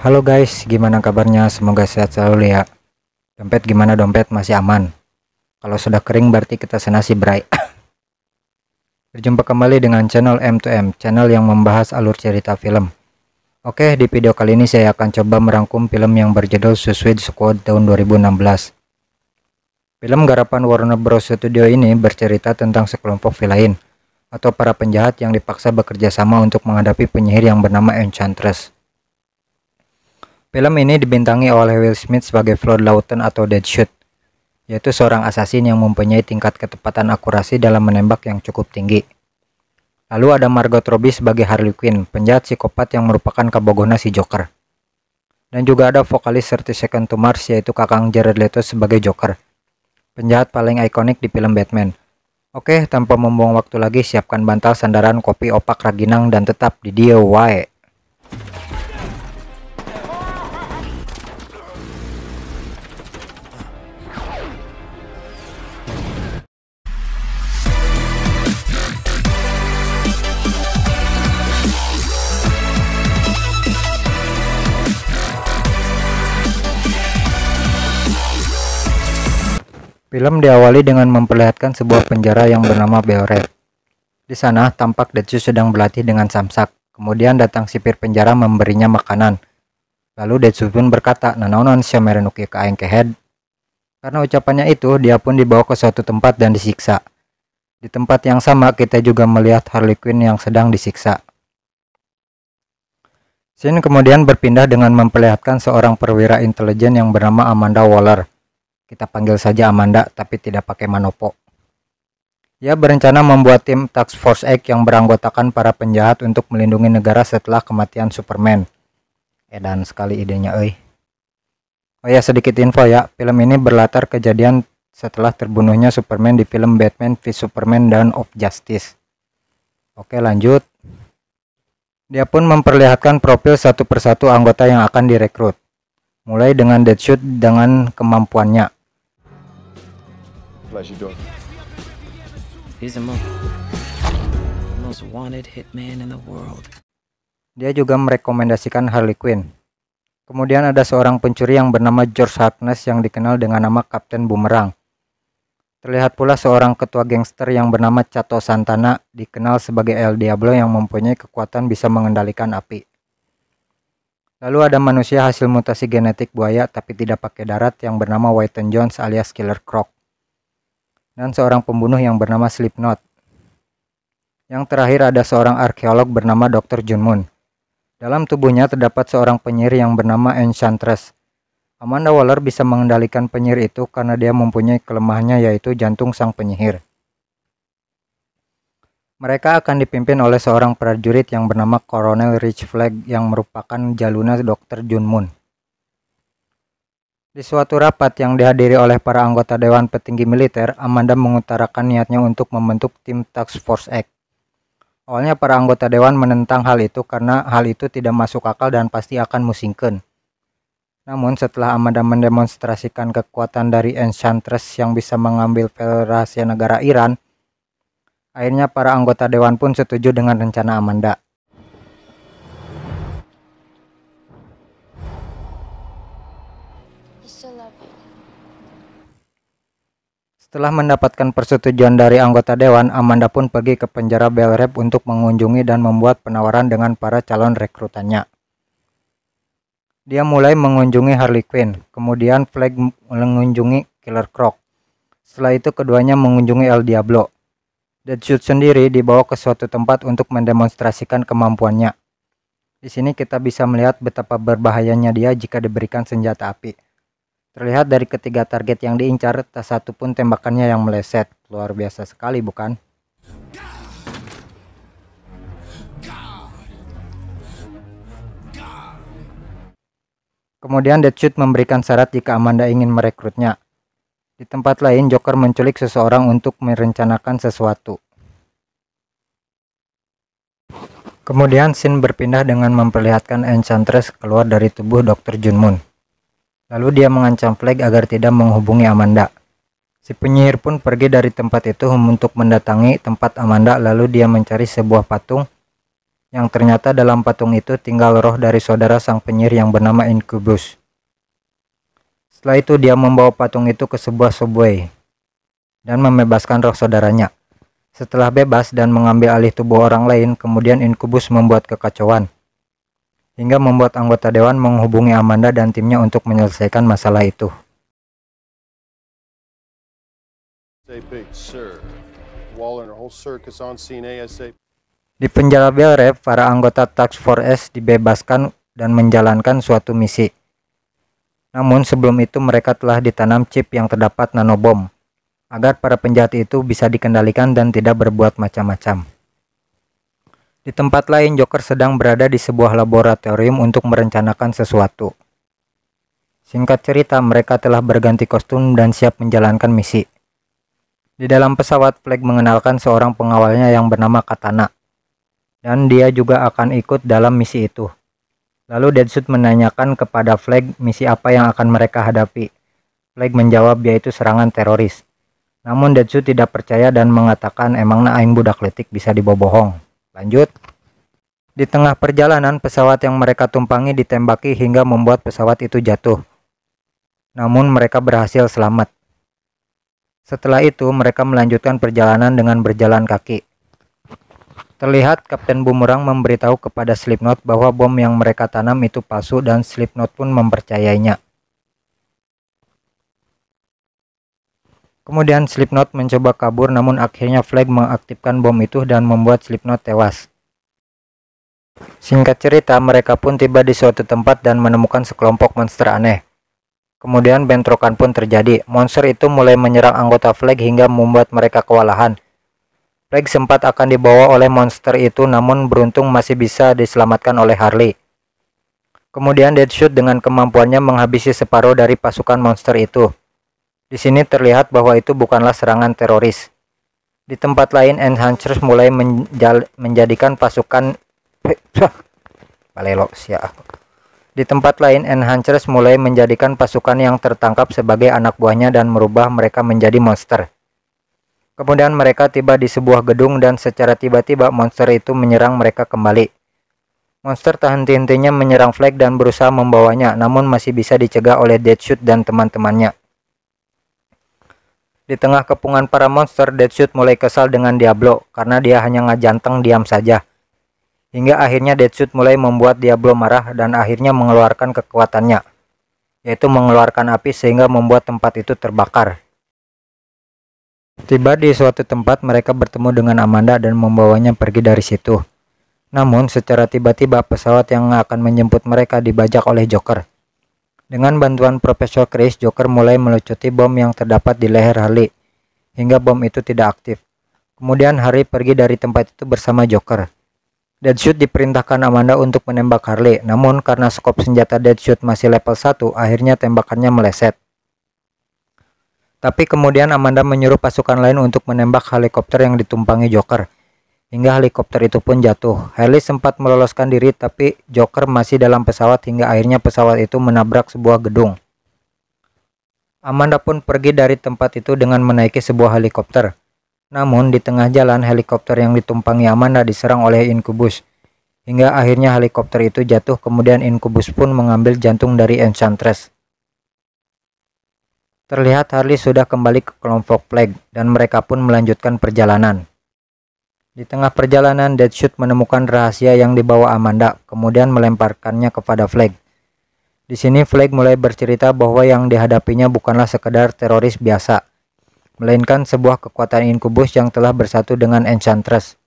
Halo guys, gimana kabarnya? Semoga sehat selalu ya. Dompet gimana, dompet masih aman? Kalau sudah kering berarti kita senasi bray. Berjumpa kembali dengan channel M2M, channel yang membahas alur cerita film. Oke, di video kali ini saya akan coba merangkum film yang berjudul Suicide Squad tahun 2016. Film garapan Warner Bros. Studio ini bercerita tentang sekelompok villain atau para penjahat yang dipaksa bekerja sama untuk menghadapi penyihir yang bernama Enchantress. Film ini dibintangi oleh Will Smith sebagai Floyd Lawton atau Deadshot, yaitu seorang asasin yang mempunyai tingkat ketepatan akurasi dalam menembak yang cukup tinggi. Lalu ada Margot Robbie sebagai Harley Quinn, penjahat psikopat yang merupakan kabogona si Joker. Dan juga ada vokalis 30 Seconds to Mars yaitu Kakang Jared Leto sebagai Joker, penjahat paling ikonik di film Batman. Oke, tanpa membuang waktu lagi, siapkan bantal, sandaran, kopi, opak, raginang, dan tetap di dia wae. Film diawali dengan memperlihatkan sebuah penjara yang bernama Belred. Di sana tampak Deadshot sedang berlatih dengan samsak. Kemudian datang sipir penjara memberinya makanan. Lalu Deadshot pun berkata, "Nanaonon sia merenuk ka aing kehead." Karena ucapannya itu, dia pun dibawa ke suatu tempat dan disiksa. Di tempat yang sama kita juga melihat Harley Quinn yang sedang disiksa. Scene kemudian berpindah dengan memperlihatkan seorang perwira intelijen yang bernama Amanda Waller. Kita panggil saja Amanda, tapi tidak pakai manopo. Ia berencana membuat tim Task Force X yang beranggotakan para penjahat untuk melindungi negara setelah kematian Superman. Edan sekali idenya euy. Oh ya, sedikit info ya, film ini berlatar kejadian setelah terbunuhnya Superman di film Batman v Superman Dawn of Justice. Oke, lanjut. Dia pun memperlihatkan profil satu persatu anggota yang akan direkrut. Mulai dengan Deadshot dengan kemampuannya. Dia juga merekomendasikan Harley Quinn. Kemudian ada seorang pencuri yang bernama George Harkness yang dikenal dengan nama Kapten Boomerang. Terlihat pula seorang ketua gangster yang bernama Chato Santana, dikenal sebagai El Diablo yang mempunyai kekuatan bisa mengendalikan api. Lalu ada manusia hasil mutasi genetik buaya tapi tidak pakai darat yang bernama Whiten Jones alias Killer Croc. Dan seorang pembunuh yang bernama Slipknot. Yang terakhir ada seorang arkeolog bernama Dr. Jun Moon. Dalam tubuhnya terdapat seorang penyihir yang bernama Enchantress. Amanda Waller bisa mengendalikan penyihir itu karena dia mempunyai kelemahannya yaitu jantung sang penyihir. Mereka akan dipimpin oleh seorang prajurit yang bernama Colonel Rich Flag yang merupakan jaluna Dr. Jun Moon. Di suatu rapat yang dihadiri oleh para anggota Dewan Petinggi Militer, Amanda mengutarakan niatnya untuk membentuk tim Task Force X. Awalnya para anggota Dewan menentang hal itu karena hal itu tidak masuk akal dan pasti akan musingkeun. Namun setelah Amanda mendemonstrasikan kekuatan dari Enchantress yang bisa mengambil file rahasia negara Iran, akhirnya para anggota Dewan pun setuju dengan rencana Amanda. Setelah mendapatkan persetujuan dari anggota Dewan, Amanda pun pergi ke penjara Belred untuk mengunjungi dan membuat penawaran dengan para calon rekrutannya. Dia mulai mengunjungi Harley Quinn, kemudian Flag mengunjungi Killer Croc. Setelah itu keduanya mengunjungi El Diablo. Deadshot sendiri dibawa ke suatu tempat untuk mendemonstrasikan kemampuannya. Di sini kita bisa melihat betapa berbahayanya dia jika diberikan senjata api. Terlihat dari ketiga target yang diincar, tak satu pun tembakannya yang meleset. Luar biasa sekali, bukan? Kemudian Deadshot memberikan syarat jika Amanda ingin merekrutnya. Di tempat lain, Joker menculik seseorang untuk merencanakan sesuatu. Kemudian scene berpindah dengan memperlihatkan Enchantress keluar dari tubuh Dr. Jun Moon. Lalu dia mengancam Flag agar tidak menghubungi Amanda. Si penyihir pun pergi dari tempat itu untuk mendatangi tempat Amanda, lalu dia mencari sebuah patung yang ternyata dalam patung itu tinggal roh dari saudara sang penyihir yang bernama Incubus. Setelah itu dia membawa patung itu ke sebuah subway dan membebaskan roh saudaranya. Setelah bebas dan mengambil alih tubuh orang lain, kemudian Incubus membuat kekacauan, hingga membuat anggota dewan menghubungi Amanda dan timnya untuk menyelesaikan masalah itu. Di penjara Bel Rev, para anggota Task Force S dibebaskan dan menjalankan suatu misi. Namun sebelum itu mereka telah ditanam chip yang terdapat nanobom, agar para penjahat itu bisa dikendalikan dan tidak berbuat macam-macam. Di tempat lain, Joker sedang berada di sebuah laboratorium untuk merencanakan sesuatu. Singkat cerita, mereka telah berganti kostum dan siap menjalankan misi. Di dalam pesawat, Flag mengenalkan seorang pengawalnya yang bernama Katana, dan dia juga akan ikut dalam misi itu. Lalu Deadshot menanyakan kepada Flag misi apa yang akan mereka hadapi. Flag menjawab yaitu serangan teroris. Namun Deadshot tidak percaya dan mengatakan emangna aing budak letik bisa dibobohong. Lanjut. Di tengah perjalanan, pesawat yang mereka tumpangi ditembaki hingga membuat pesawat itu jatuh. Namun mereka berhasil selamat. Setelah itu mereka melanjutkan perjalanan dengan berjalan kaki. Terlihat Kapten Boomerang memberitahu kepada Slipknot bahwa bom yang mereka tanam itu palsu dan Slipknot pun mempercayainya. Kemudian Slipknot mencoba kabur, namun akhirnya Flag mengaktifkan bom itu dan membuat Slipknot tewas. Singkat cerita, mereka pun tiba di suatu tempat dan menemukan sekelompok monster aneh. Kemudian bentrokan pun terjadi. Monster itu mulai menyerang anggota Flag hingga membuat mereka kewalahan. Flag sempat akan dibawa oleh monster itu, namun beruntung masih bisa diselamatkan oleh Harley. Kemudian Deadshot dengan kemampuannya menghabisi separuh dari pasukan monster itu. Di sini terlihat bahwa itu bukanlah serangan teroris. Di tempat lain, Enhancers mulai menjadikan pasukan Di tempat lain, Enhancers mulai menjadikan pasukan yang tertangkap sebagai anak buahnya dan merubah mereka menjadi monster. Kemudian mereka tiba di sebuah gedung dan secara tiba-tiba monster itu menyerang mereka kembali. Monster tak henti-hentinya menyerang Flag dan berusaha membawanya, namun masih bisa dicegah oleh Deadshot dan teman-temannya. Di tengah kepungan para monster, Deadshot mulai kesal dengan Diablo karena dia hanya ngajanteng diam saja. Hingga akhirnya Deadshot mulai membuat Diablo marah dan akhirnya mengeluarkan kekuatannya, yaitu mengeluarkan api sehingga membuat tempat itu terbakar. Tiba di suatu tempat, mereka bertemu dengan Amanda dan membawanya pergi dari situ. Namun secara tiba-tiba pesawat yang akan menjemput mereka dibajak oleh Joker. Dengan bantuan Profesor Chris, Joker mulai melucuti bom yang terdapat di leher Harley, hingga bom itu tidak aktif. Kemudian Harley pergi dari tempat itu bersama Joker. Deadshot diperintahkan Amanda untuk menembak Harley, namun karena skop senjata Deadshot masih level 1, akhirnya tembakannya meleset. Tapi kemudian Amanda menyuruh pasukan lain untuk menembak helikopter yang ditumpangi Joker, hingga helikopter itu pun jatuh. Harley sempat meloloskan diri, tapi Joker masih dalam pesawat hingga akhirnya pesawat itu menabrak sebuah gedung. Amanda pun pergi dari tempat itu dengan menaiki sebuah helikopter. Namun di tengah jalan, helikopter yang ditumpangi Amanda diserang oleh Incubus, hingga akhirnya helikopter itu jatuh. Kemudian Incubus pun mengambil jantung dari Enchantress. Terlihat Harley sudah kembali ke kelompok Flag dan mereka pun melanjutkan perjalanan. Di tengah perjalanan, Deadshot menemukan rahasia yang dibawa Amanda, kemudian melemparkannya kepada Flag. Di sini Flag mulai bercerita bahwa yang dihadapinya bukanlah sekedar teroris biasa, melainkan sebuah kekuatan Incubus yang telah bersatu dengan Enchantress.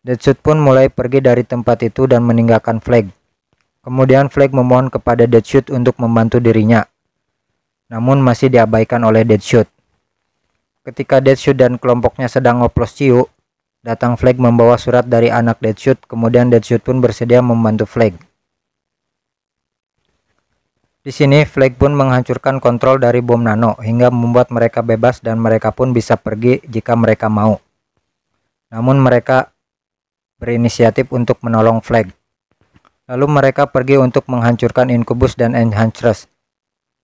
Deadshot pun mulai pergi dari tempat itu dan meninggalkan Flag. Kemudian Flag memohon kepada Deadshot untuk membantu dirinya, namun masih diabaikan oleh Deadshot. Ketika Deadshot dan kelompoknya sedang ngoplos ciu, datang Flag membawa surat dari anak Deadshot. Kemudian Deadshot pun bersedia membantu Flag. Di sini Flag pun menghancurkan kontrol dari bom nano hingga membuat mereka bebas dan mereka pun bisa pergi jika mereka mau. Namun mereka berinisiatif untuk menolong Flag. Lalu mereka pergi untuk menghancurkan Incubus dan Enhancers.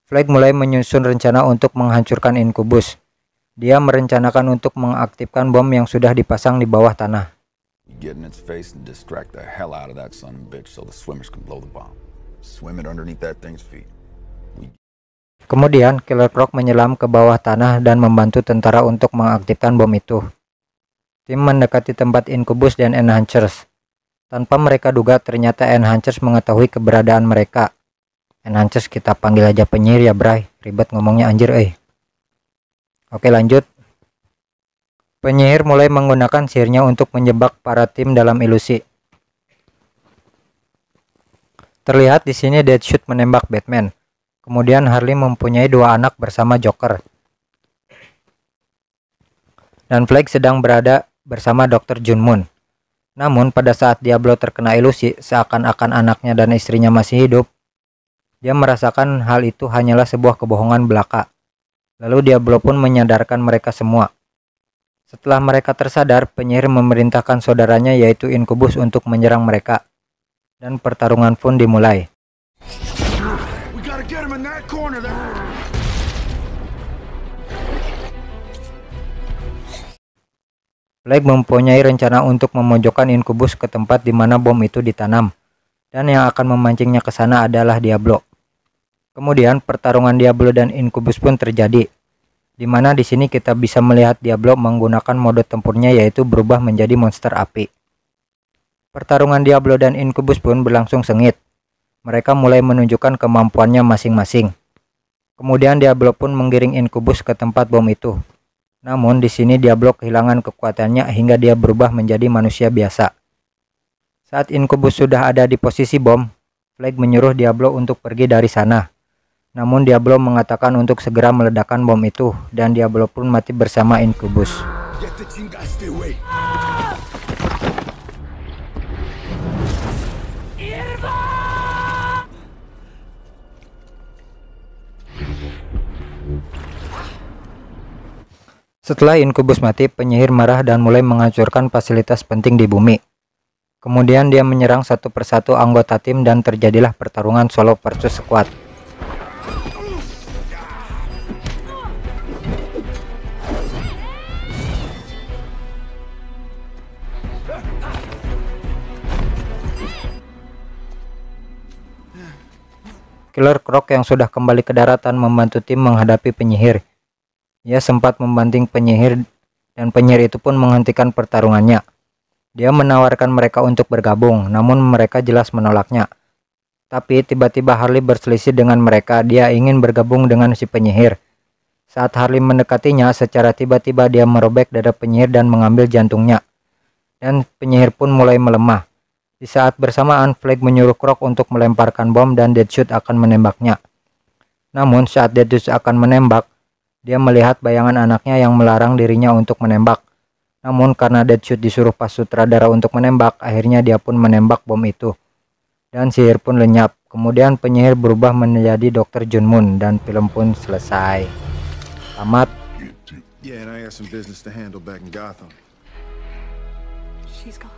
Flag mulai menyusun rencana untuk menghancurkan Incubus. Dia merencanakan untuk mengaktifkan bom yang sudah dipasang di bawah tanah. get in its face and distract the hell out of that son of a bitch so the swimmers can blow the bomb. Swim it underneath that thing's feet. Kemudian Killer Croc menyelam ke bawah tanah dan membantu tentara untuk mengaktifkan bom itu. Tim mendekati tempat Incubus dan Enhancers. Tanpa mereka duga, ternyata Enhancers mengetahui keberadaan mereka. Enhancers kita panggil aja penyihir ya Bray, ribet ngomongnya anjir Oke lanjut. Penyihir mulai menggunakan sihirnya untuk menjebak para tim dalam ilusi. Terlihat di sini Deadshot menembak Batman. Kemudian Harley mempunyai 2 anak bersama Joker. Dan Flag sedang berada bersama Dr. Junmoon. Namun pada saat Diablo terkena ilusi, seakan-akan anaknya dan istrinya masih hidup, dia merasakan hal itu hanyalah sebuah kebohongan belaka. Lalu Diablo pun menyadarkan mereka semua. Setelah mereka tersadar, penyihir memerintahkan saudaranya yaitu Incubus untuk menyerang mereka. Dan pertarungan pun dimulai. Flag mempunyai rencana untuk memojokkan Incubus ke tempat di mana bom itu ditanam, dan yang akan memancingnya ke sana adalah Diablo. Kemudian pertarungan Diablo dan Incubus pun terjadi, di mana di sini kita bisa melihat Diablo menggunakan mode tempurnya yaitu berubah menjadi monster api. Pertarungan Diablo dan Incubus pun berlangsung sengit. Mereka mulai menunjukkan kemampuannya masing-masing. Kemudian Diablo pun menggiring Incubus ke tempat bom itu. Namun di sini Diablo kehilangan kekuatannya hingga dia berubah menjadi manusia biasa. Saat Incubus sudah ada di posisi bom, Flag menyuruh Diablo untuk pergi dari sana. Namun Diablo mengatakan untuk segera meledakkan bom itu, dan Diablo pun mati bersama Incubus. Setelah Incubus mati, penyihir marah dan mulai menghancurkan fasilitas penting di bumi. Kemudian dia menyerang satu persatu anggota tim dan terjadilah pertarungan solo versus squad. Killer Croc yang sudah kembali ke daratan membantu tim menghadapi penyihir. Ia sempat membanting penyihir dan penyihir itu pun menghentikan pertarungannya. Dia menawarkan mereka untuk bergabung, namun mereka jelas menolaknya. Tapi tiba-tiba Harley berselisih dengan mereka, dia ingin bergabung dengan si penyihir. Saat Harley mendekatinya, secara tiba-tiba dia merobek dada penyihir dan mengambil jantungnya. Dan penyihir pun mulai melemah. Di saat bersamaan, Flag menyuruh Croc untuk melemparkan bom dan Deadshot akan menembaknya. Namun saat Deadshot akan menembak, dia melihat bayangan anaknya yang melarang dirinya untuk menembak. Namun karena Deadshot disuruh pas sutradara untuk menembak, akhirnya dia pun menembak bom itu. Dan sihir pun lenyap. Kemudian penyihir berubah menjadi Dr. Junmoon dan film pun selesai. Tamat. Yeah, and I got some business to handle back in Gotham. She's gone.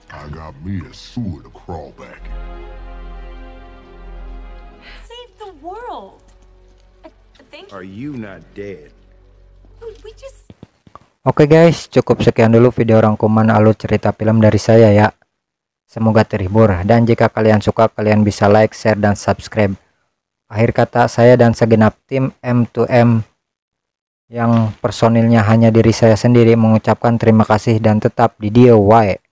I got me a sewer to crawl back. Save the world. Are you not dead? We just... Oke guys, cukup sekian dulu video rangkuman alur cerita film dari saya ya. Semoga terhibur, dan jika kalian suka, kalian bisa like, share, dan subscribe. Akhir kata, saya dan segenap tim M2M yang personilnya hanya diri saya sendiri mengucapkan terima kasih dan tetap di DIY.